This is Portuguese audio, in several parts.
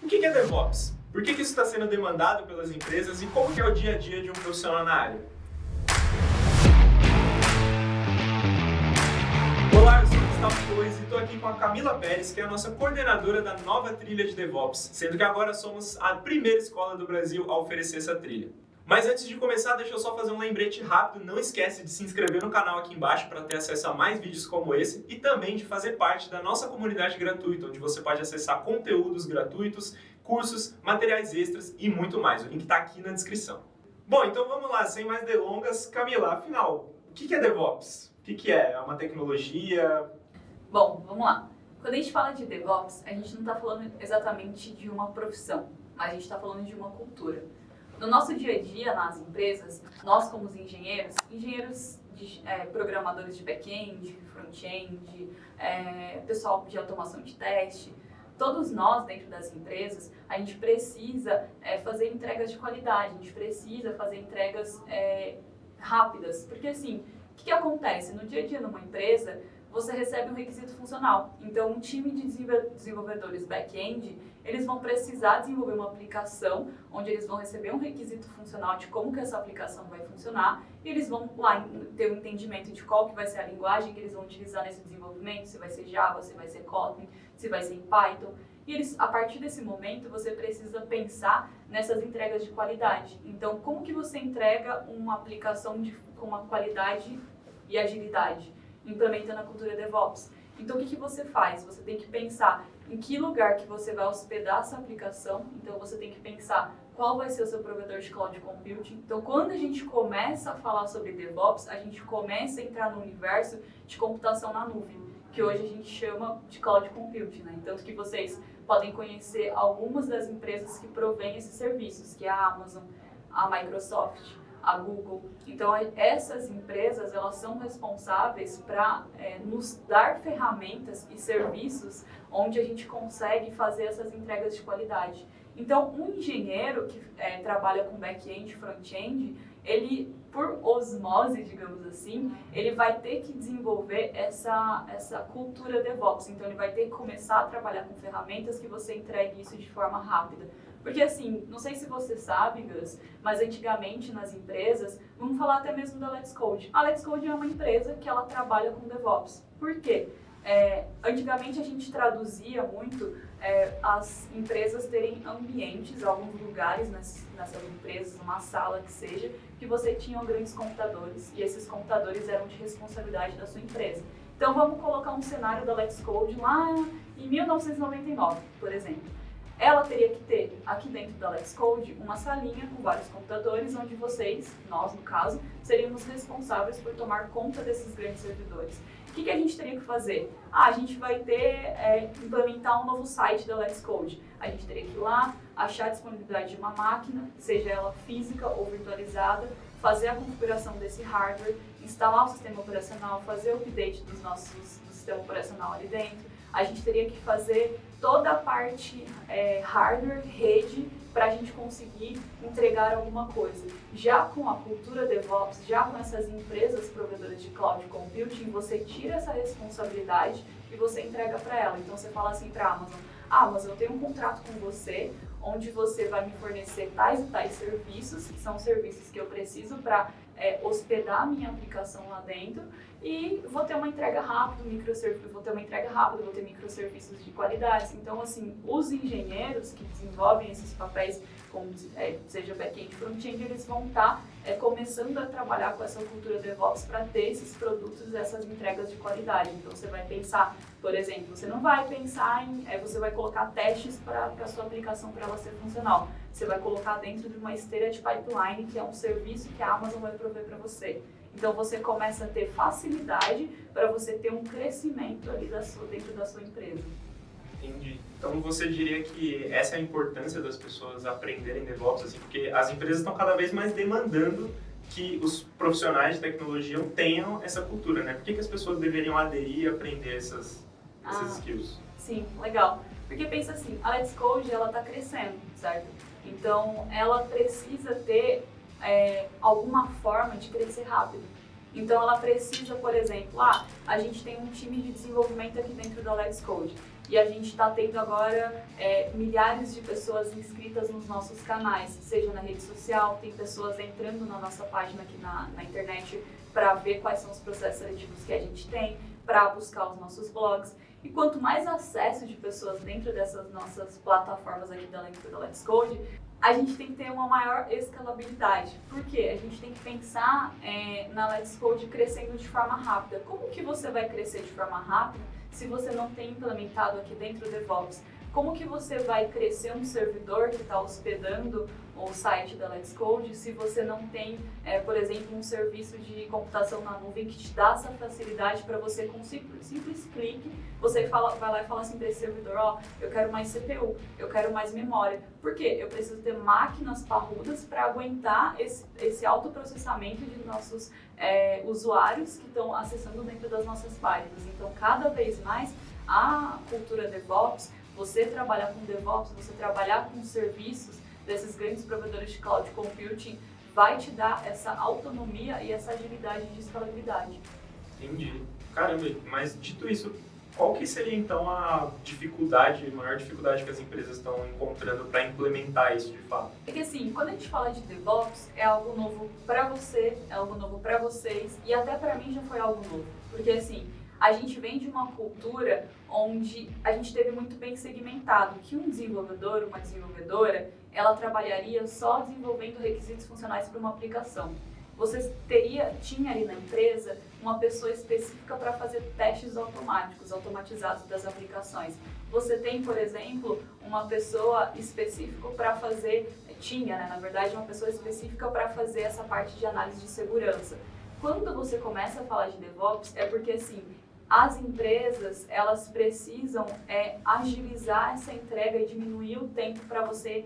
que é DevOps? Por que isso está sendo demandado pelas empresas e como que é o dia a dia de um profissional na área? Olá, eu sou o Gustavo Torres e estou aqui com a Camila Pérez, que é a nossa coordenadora da nova trilha de DevOps, sendo que agora somos a primeira escola do Brasil a oferecer essa trilha. Mas antes de começar, deixa eu só fazer um lembrete rápido. Não esquece de se inscrever no canal aqui embaixo para ter acesso a mais vídeos como esse e também de fazer parte da nossa comunidade gratuita, onde você pode acessar conteúdos gratuitos, cursos, materiais extras e muito mais. O link está aqui na descrição. Bom, então vamos lá, sem mais delongas. Camila, afinal, o que é DevOps? O que é? É uma tecnologia? Bom, vamos lá. Quando a gente fala de DevOps, a gente não está falando exatamente de uma profissão, mas a gente está falando de uma cultura. No nosso dia a dia, nas empresas, nós como engenheiros programadores de back-end, front-end, pessoal de automação de teste, todos nós dentro das empresas, a gente precisa fazer entregas de qualidade, a gente precisa fazer entregas rápidas, porque assim, o que acontece? No dia a dia numa empresa, você recebe um requisito funcional. Então, um time de desenvolvedores back-end, eles vão precisar desenvolver uma aplicação onde eles vão receber um requisito funcional de como que essa aplicação vai funcionar e eles vão lá ter um entendimento de qual que vai ser a linguagem que eles vão utilizar nesse desenvolvimento, se vai ser Java, se vai ser Kotlin, se vai ser em Python. E eles, a partir desse momento, você precisa pensar nessas entregas de qualidade. Então, como que você entrega uma aplicação com uma qualidade e agilidade? Implementando a cultura DevOps. Então, o que você faz? Você tem que pensar em que lugar que você vai hospedar essa aplicação. Então, você tem que pensar qual vai ser o seu provedor de Cloud Computing. Então, quando a gente começa a falar sobre DevOps, a gente começa a entrar no universo de computação na nuvem, que hoje a gente chama de Cloud Computing, né? Tanto que vocês podem conhecer algumas das empresas que provêm esses serviços, que é a Amazon, a Microsoft, a Google. Então, essas empresas, elas são responsáveis para nos dar ferramentas e serviços onde a gente consegue fazer essas entregas de qualidade. Então, um engenheiro que trabalha com back-end, front-end, ele, por osmose, digamos assim, ele vai ter que desenvolver essa cultura DevOps. Então, ele vai ter que começar a trabalhar com ferramentas que você entregue isso de forma rápida. Porque assim, não sei se você sabe, Gus, mas antigamente nas empresas, vamos falar até mesmo da Let's Code. A Let's Code é uma empresa que ela trabalha com DevOps. Por quê? Antigamente a gente traduzia muito as empresas terem ambientes, alguns lugares nessas empresas, uma sala que seja, que você tinha grandes computadores e esses computadores eram de responsabilidade da sua empresa. Então vamos colocar um cenário da Let's Code lá em 1999, por exemplo. Ela teria que ter, aqui dentro da Let's Code, uma salinha com vários computadores, onde vocês, nós no caso, seríamos responsáveis por tomar conta desses grandes servidores. O que a gente teria que fazer? A gente vai implementar um novo site da Let's Code. A gente teria que ir lá, achar a disponibilidade de uma máquina, seja ela física ou virtualizada, fazer a configuração desse hardware, instalar o sistema operacional, fazer o update do sistema operacional ali dentro. A gente teria que fazer toda a parte hardware, rede, para a gente conseguir entregar alguma coisa. Já com a cultura DevOps, já com essas empresas provedoras de Cloud Computing, você tira essa responsabilidade e você entrega para ela. Então você fala assim para a Amazon, Amazon, eu tenho um contrato com você, onde você vai me fornecer tais e tais serviços, que são serviços que eu preciso para hospedar a minha aplicação lá dentro, e vou ter uma entrega rápida, vou ter microserviços de qualidade. Então, assim, os engenheiros que desenvolvem esses papéis, como seja back-end, front-end, eles vão estar começando a trabalhar com essa cultura DevOps para ter esses produtos, essas entregas de qualidade. Então, você vai pensar, por exemplo, você não vai pensar você vai colocar testes para a sua aplicação para ela ser funcional. Você vai colocar dentro de uma esteira de pipeline, que é um serviço que a Amazon vai prover para você. Então, você começa a ter facilidade para você ter um crescimento ali dentro da sua empresa. Entendi. Então, você diria que essa é a importância das pessoas aprenderem DevOps, assim, porque as empresas estão cada vez mais demandando que os profissionais de tecnologia tenham essa cultura, né? Por que as pessoas deveriam aderir e aprender essas skills? Sim, legal. Porque pensa assim, a Let's Code, ela está crescendo, certo? Então, ela precisa ter alguma forma de crescer rápido. Então, ela precisa, por exemplo, a gente tem um time de desenvolvimento aqui dentro da Let's Code. E a gente está tendo agora milhares de pessoas inscritas nos nossos canais, seja na rede social, tem pessoas entrando na nossa página aqui na internet para ver quais são os processos seletivos que a gente tem, para buscar os nossos blogs. E quanto mais acesso de pessoas dentro dessas nossas plataformas aqui da Let's Code, a gente tem que ter uma maior escalabilidade. Por quê? A gente tem que pensar na Let's Code crescendo de forma rápida. Como que você vai crescer de forma rápida se você não tem implementado aqui dentro do DevOps? Como que você vai crescer um servidor que está hospedando o site da Let's Code se você não tem, por exemplo, um serviço de computação na nuvem que te dá essa facilidade para você, com um simples clique, você vai lá e fala assim para esse servidor, eu quero mais CPU, eu quero mais memória. Por quê? Eu preciso ter máquinas parrudas para aguentar esse autoprocessamento de nossos usuários que estão acessando dentro das nossas páginas. Então, cada vez mais, a cultura DevOps, você trabalhar com DevOps, você trabalhar com serviços desses grandes provedores de cloud computing, vai te dar essa autonomia e essa agilidade de escalabilidade. Entendi. Caramba, mas dito isso, qual que seria então a maior dificuldade que as empresas estão encontrando para implementar isso de fato? É que assim, quando a gente fala de DevOps, é algo novo para você, é algo novo para vocês e até para mim já foi algo novo. Porque assim, a gente vem de uma cultura onde a gente teve muito bem segmentado que um desenvolvedor, uma desenvolvedora, ela trabalharia só desenvolvendo requisitos funcionais para uma aplicação. Você tinha ali na empresa uma pessoa específica para fazer testes automatizados das aplicações. Você tem, por exemplo, uma pessoa específica para fazer, na verdade, uma pessoa específica para fazer essa parte de análise de segurança. Quando você começa a falar de DevOps, é porque assim, as empresas, elas precisam agilizar essa entrega e diminuir o tempo para você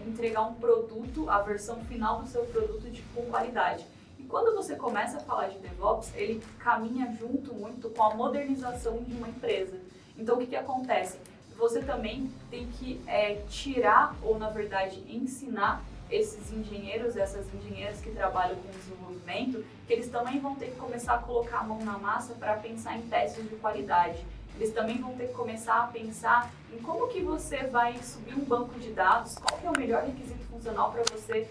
entregar um produto, a versão final do seu produto com qualidade. E quando você começa a falar de DevOps, ele caminha junto muito com a modernização de uma empresa. Então, o que acontece? Você também tem que tirar, ou na verdade ensinar, esses engenheiros, essas engenheiras que trabalham com desenvolvimento, que eles também vão ter que começar a colocar a mão na massa para pensar em testes de qualidade. Eles também vão ter que começar a pensar em como que você vai subir um banco de dados, qual que é o melhor requisito funcional para você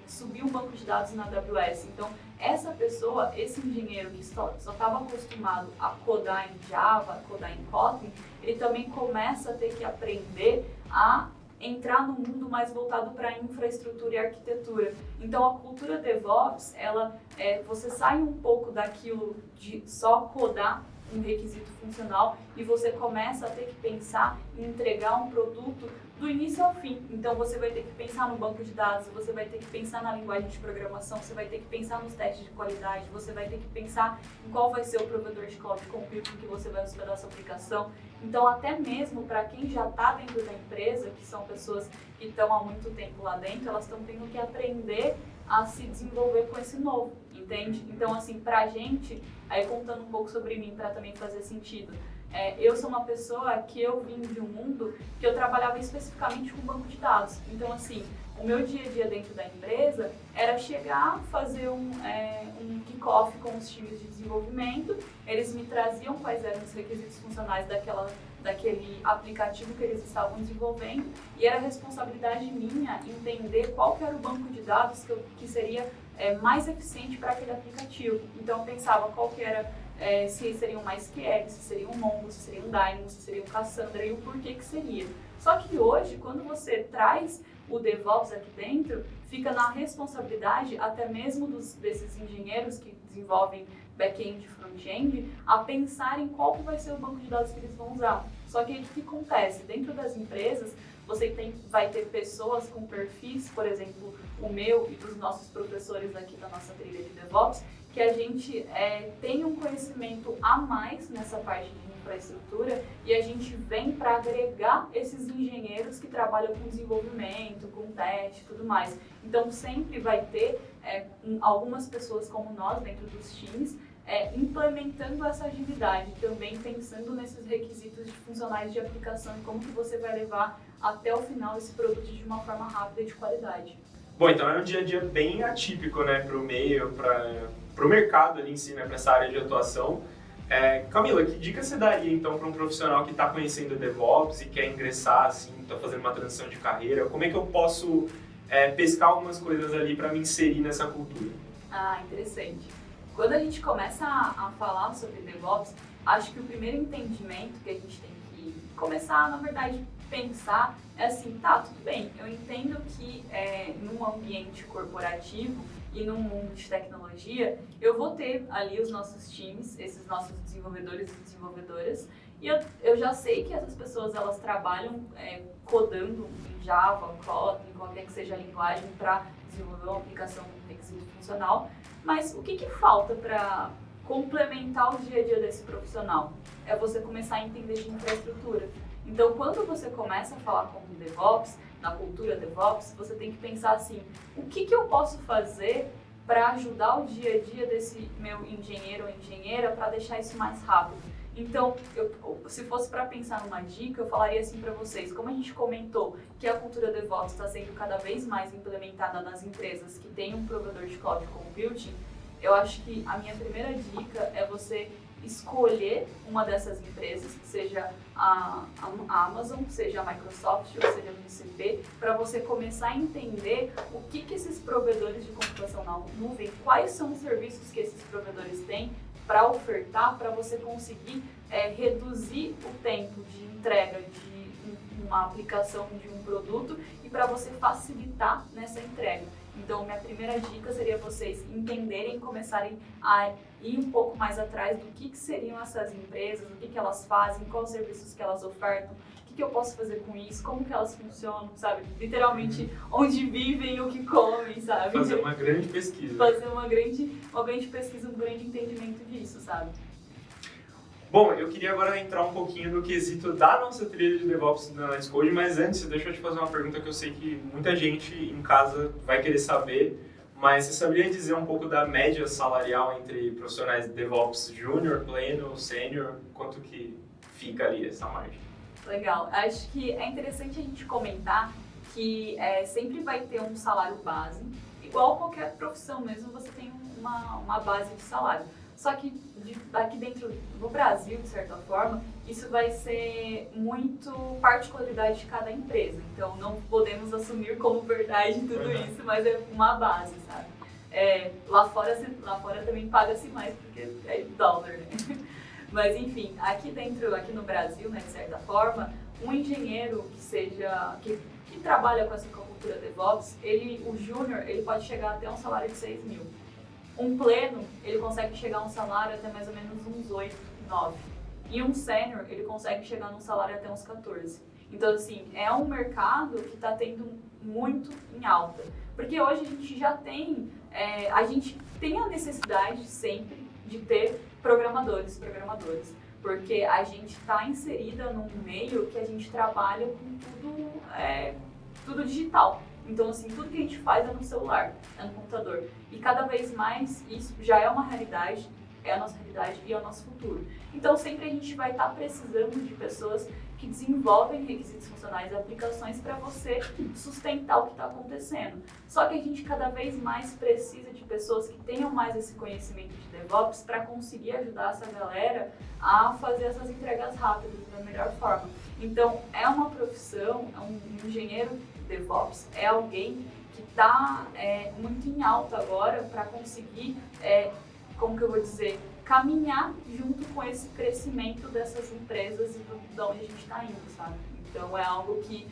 subir um banco de dados na AWS. Então, essa pessoa, esse engenheiro que só estava acostumado a codar em Java, codar em Kotlin, ele também começa a ter que aprender a entrar no mundo mais voltado para infraestrutura e arquitetura. Então, a cultura DevOps, você sai um pouco daquilo de só codar um requisito funcional e você começa a ter que pensar em entregar um produto do início ao fim. Então, você vai ter que pensar no banco de dados, você vai ter que pensar na linguagem de programação, você vai ter que pensar nos testes de qualidade, você vai ter que pensar em qual vai ser o provedor de cloud computing que você vai hospedar a sua aplicação. Então, até mesmo para quem já está dentro da empresa, que são pessoas que estão há muito tempo lá dentro, elas estão tendo que aprender a se desenvolver com esse novo, entende? Então, assim, pra gente, aí contando um pouco sobre mim para também fazer sentido, eu sou uma pessoa que eu vim de um mundo que eu trabalhava especificamente com banco de dados. Então, assim, o meu dia a dia dentro da empresa era chegar, fazer um kick-off com os times de desenvolvimento, eles me traziam quais eram os requisitos funcionais daquele aplicativo que eles estavam desenvolvendo e era responsabilidade minha entender qual que era o banco de dados que seria mais eficiente para aquele aplicativo. Então, eu pensava qual que era, se seria um MySQL, se seria um Mongo, se seria um Dynamo, se seria um Cassandra e o porquê que seria. Só que hoje, quando você traz o DevOps aqui dentro, fica na responsabilidade até mesmo desses engenheiros que desenvolvem back-end e front-end a pensar em qual que vai ser o banco de dados que eles vão usar. Só que o que acontece? Dentro das empresas, você vai ter pessoas com perfis, por exemplo, o meu e dos nossos professores aqui da nossa trilha de DevOps, que a gente tem um conhecimento a mais nessa parte de infraestrutura e a gente vem para agregar esses engenheiros que trabalham com desenvolvimento, com teste e tudo mais. Então, sempre vai ter algumas pessoas como nós dentro dos times implementando essa agilidade, também pensando nesses requisitos funcionais de aplicação e como que você vai levar até o final esse produto de uma forma rápida e de qualidade. Bom, então é um dia a dia bem atípico, né, para o meio, para o mercado ali em si, né, para essa área de atuação. Camila, que dica você daria então para um profissional que está conhecendo o DevOps e quer ingressar, assim, está fazendo uma transição de carreira? Como é que eu posso pescar algumas coisas ali para me inserir nessa cultura? Ah, interessante. Quando a gente começa a falar sobre DevOps, acho que o primeiro entendimento que a gente tem que começar, na verdade, pensar é assim, tá, tudo bem, eu entendo que num ambiente corporativo e num mundo de tecnologia, eu vou ter ali os nossos times, esses nossos desenvolvedores e desenvolvedoras, e eu já sei que essas pessoas elas trabalham codando em Java, Kotlin, qualquer que seja a linguagem para desenvolver uma aplicação com requisito funcional, mas o que falta para complementar o dia a dia desse profissional? É você começar a entender de infraestrutura. Então, quando você começa a falar com o DevOps, na cultura DevOps, você tem que pensar assim, o que eu posso fazer para ajudar o dia a dia desse meu engenheiro ou engenheira para deixar isso mais rápido? Então, se fosse para pensar numa dica, eu falaria assim para vocês, como a gente comentou que a cultura DevOps está sendo cada vez mais implementada nas empresas que têm um provedor de cloud como built-in, eu acho que a minha primeira dica é você escolher uma dessas empresas, seja a Amazon, seja a Microsoft ou seja a GCP, para você começar a entender o que esses provedores de computação na nuvem, quais são os serviços que esses provedores têm para ofertar, para você conseguir reduzir o tempo de entrega de uma aplicação de um produto e para você facilitar nessa entrega. Então, minha primeira dica seria vocês entenderem, começarem a ir um pouco mais atrás do que seriam essas empresas, o que elas fazem, quais os serviços que elas ofertam, o que eu posso fazer com isso, como que elas funcionam, sabe? Literalmente, onde vivem, o que comem, sabe? Fazer uma grande pesquisa. Fazer uma grande pesquisa, um grande entendimento disso, sabe? Bom, eu queria agora entrar um pouquinho no quesito da nossa trilha de DevOps na Let's Code, mas antes, deixa eu te fazer uma pergunta que eu sei que muita gente em casa vai querer saber, mas você saberia dizer um pouco da média salarial entre profissionais de DevOps Júnior, Pleno, Sênior? Quanto que fica ali essa margem? Legal. Acho que é interessante a gente comentar que sempre vai ter um salário base, igual qualquer profissão mesmo, você tem uma base de salário. Só que aqui dentro, no Brasil, de certa forma, isso vai ser muito particularidade de cada empresa. Então, não podemos assumir como verdade tudo isso, mas é uma base, sabe? Lá fora também paga-se mais, porque é dólar, né? Mas, enfim, aqui no Brasil, né, de certa forma, um engenheiro que trabalha com essa cultura DevOps, o júnior, ele pode chegar até um salário de 6 mil. Um pleno, ele consegue chegar a um salário até mais ou menos uns 8, 9. E um sênior, ele consegue chegar num salário até uns 14. Então, assim, é um mercado que está tendo muito em alta. Porque hoje a gente já tem, a necessidade sempre de ter programadores. Porque a gente está inserida num meio que a gente trabalha com tudo digital. Então, assim, tudo que a gente faz é no celular, é no computador. E cada vez mais isso já é uma realidade, é a nossa realidade e é o nosso futuro. Então, sempre a gente vai estar precisando de pessoas que desenvolvem requisitos funcionais e aplicações para você sustentar o que está acontecendo. Só que a gente cada vez mais precisa de pessoas que tenham mais esse conhecimento de DevOps para conseguir ajudar essa galera a fazer essas entregas rápidas da melhor forma. Então, é uma profissão, um engenheiro DevOps é alguém que está muito em alta agora para conseguir, como que eu vou dizer, caminhar junto com esse crescimento dessas empresas e de onde a gente está indo, sabe? Então é algo que,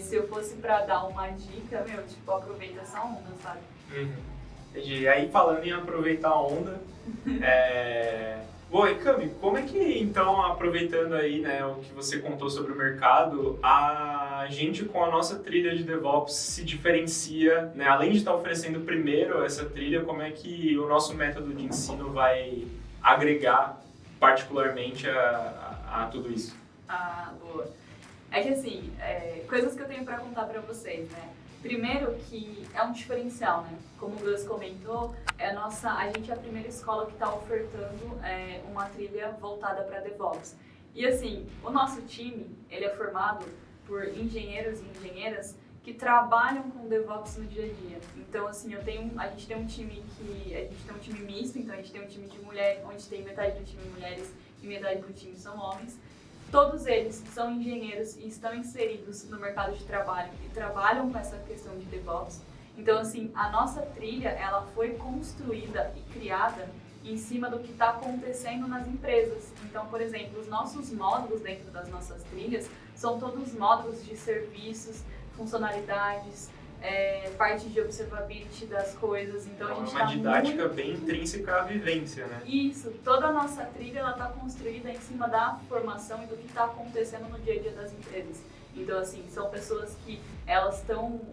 se eu fosse para dar uma dica, aproveita essa onda, sabe? Entendi. Aí falando em aproveitar a onda, bom, e Cami, como é que, então, aproveitando aí, né, o que você contou sobre o mercado, a gente com a nossa trilha de DevOps se diferencia, né, além de estar oferecendo primeiro essa trilha, como é que o nosso método de ensino vai agregar particularmente a tudo isso? Ah, boa. É que assim, coisas que eu tenho para contar para vocês, né? Primeiro que é um diferencial, né? Como o Gus comentou, a gente é a primeira escola que está ofertando uma trilha voltada para DevOps. E assim, o nosso time, ele é formado por engenheiros e engenheiras que trabalham com DevOps no dia a dia. Então, assim, a gente tem um time misto, então a gente tem um time de mulheres, onde tem metade do time mulheres e metade do time são homens. Todos eles são engenheiros e estão inseridos no mercado de trabalho e trabalham com essa questão de DevOps. Então, assim, a nossa trilha, ela foi construída e criada em cima do que está acontecendo nas empresas. Então, por exemplo, os nossos módulos dentro das nossas trilhas são todos módulos de serviços, funcionalidades, parte de observability das coisas. Então, a gente uma didática bem intrínseca à vivência, né? Isso, toda a nossa trilha está construída em cima da formação e do que está acontecendo no dia a dia das empresas. Então, assim, são pessoas que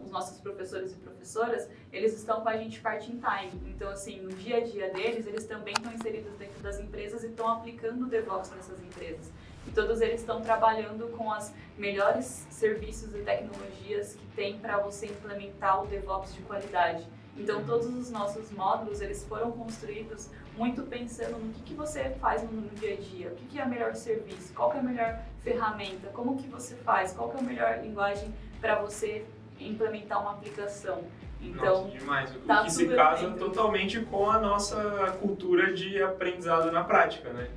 os nossos professores e professoras, eles estão com a gente part-time. Então, assim, no dia a dia deles, eles também estão inseridos dentro das empresas e estão aplicando o DevOps nessas empresas. E todos eles estão trabalhando com os melhores serviços e tecnologias que tem para você implementar o DevOps de qualidade. Então, todos os nossos módulos, eles foram construídos muito pensando no que você faz no dia a dia, o que é o melhor serviço, qual que é a melhor ferramenta, como que você faz, qual que é a melhor linguagem para você implementar uma aplicação. Então, nossa, demais. O que se casa totalmente com a nossa cultura de aprendizado na prática, né?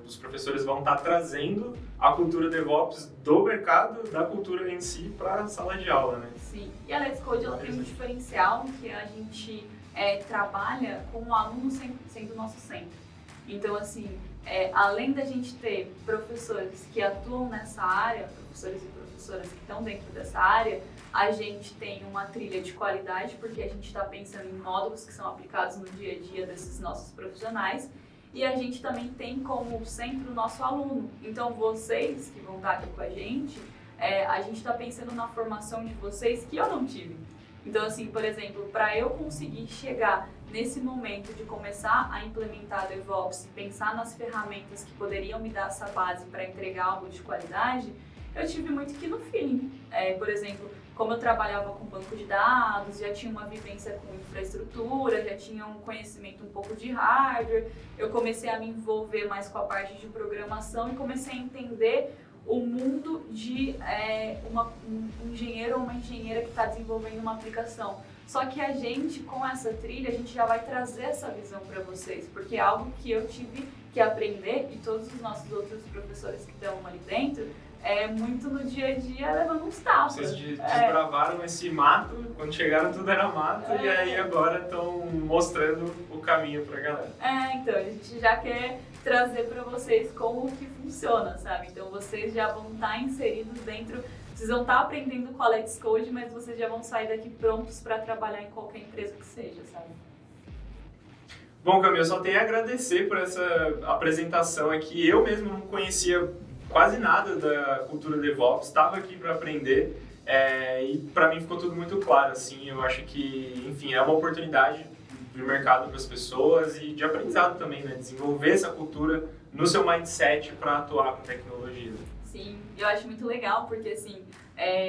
Os professores vão estar trazendo a cultura DevOps do mercado, da cultura em si, para a sala de aula, né? Sim. E a Let's Code, ela tem um diferencial que a gente trabalha com o aluno sendo o nosso centro. Então, assim, além da gente ter professores que atuam nessa área, professores e professoras que estão dentro dessa área, a gente tem uma trilha de qualidade, porque a gente está pensando em módulos que são aplicados no dia a dia desses nossos profissionais, e a gente também tem como centro o nosso aluno. Então, vocês que vão estar aqui com a gente está pensando na formação de vocês que eu não tive. Então, assim, por exemplo, para eu conseguir chegar nesse momento de começar a implementar DevOps e pensar nas ferramentas que poderiam me dar essa base para entregar algo de qualidade, eu tive muito que no feeling. Por exemplo, como eu trabalhava com banco de dados, já tinha uma vivência com infraestrutura, já tinha um conhecimento um pouco de hardware, eu comecei a me envolver mais com a parte de programação e comecei a entender o mundo de um engenheiro ou uma engenheira que está desenvolvendo uma aplicação. Só que a gente, com essa trilha, a gente já vai trazer essa visão para vocês, porque é algo que eu tive que aprender e todos os nossos outros professores que estão ali dentro, muito no dia a dia levando uns tapas. Vocês desbravaram esse mato, quando chegaram tudo era mato, e aí agora estão mostrando o caminho pra galera. Então, a gente já quer trazer para vocês como que funciona, sabe? Então, vocês já vão estar inseridos dentro, vocês vão estar aprendendo com a Let's Code, mas vocês já vão sair daqui prontos para trabalhar em qualquer empresa que seja, sabe? Bom, Camila, eu só tenho a agradecer por essa apresentação aqui. Eu mesmo não conhecia quase nada da cultura DevOps, estava aqui para aprender e para mim ficou tudo muito claro, assim, eu acho que, enfim, é uma oportunidade de mercado para as pessoas e de aprendizado também, né, desenvolver essa cultura no seu mindset para atuar com tecnologia. Sim, eu acho muito legal porque, assim,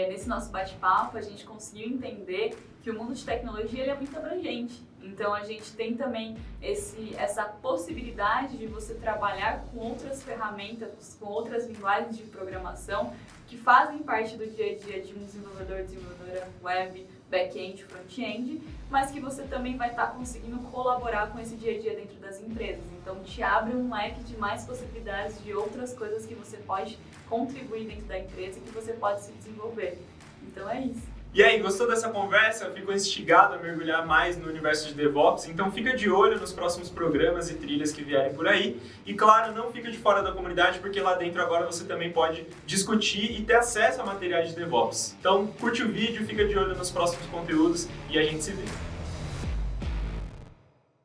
nesse nosso bate-papo a gente conseguiu entender que o mundo de tecnologia ele é muito abrangente. Então, a gente tem também essa possibilidade de você trabalhar com outras ferramentas, com outras linguagens de programação que fazem parte do dia a dia de um desenvolvedor, desenvolvedora web, back-end, front-end, mas que você também vai estar conseguindo colaborar com esse dia a dia dentro das empresas. Então, te abre um leque de mais possibilidades de outras coisas que você pode contribuir dentro da empresa e que você pode se desenvolver. Então, é isso. E aí, gostou dessa conversa? Ficou instigado a mergulhar mais no universo de DevOps? Então fica de olho nos próximos programas e trilhas que vierem por aí. E claro, não fica de fora da comunidade, porque lá dentro agora você também pode discutir e ter acesso a materiais de DevOps. Então curte o vídeo, fica de olho nos próximos conteúdos e a gente se vê.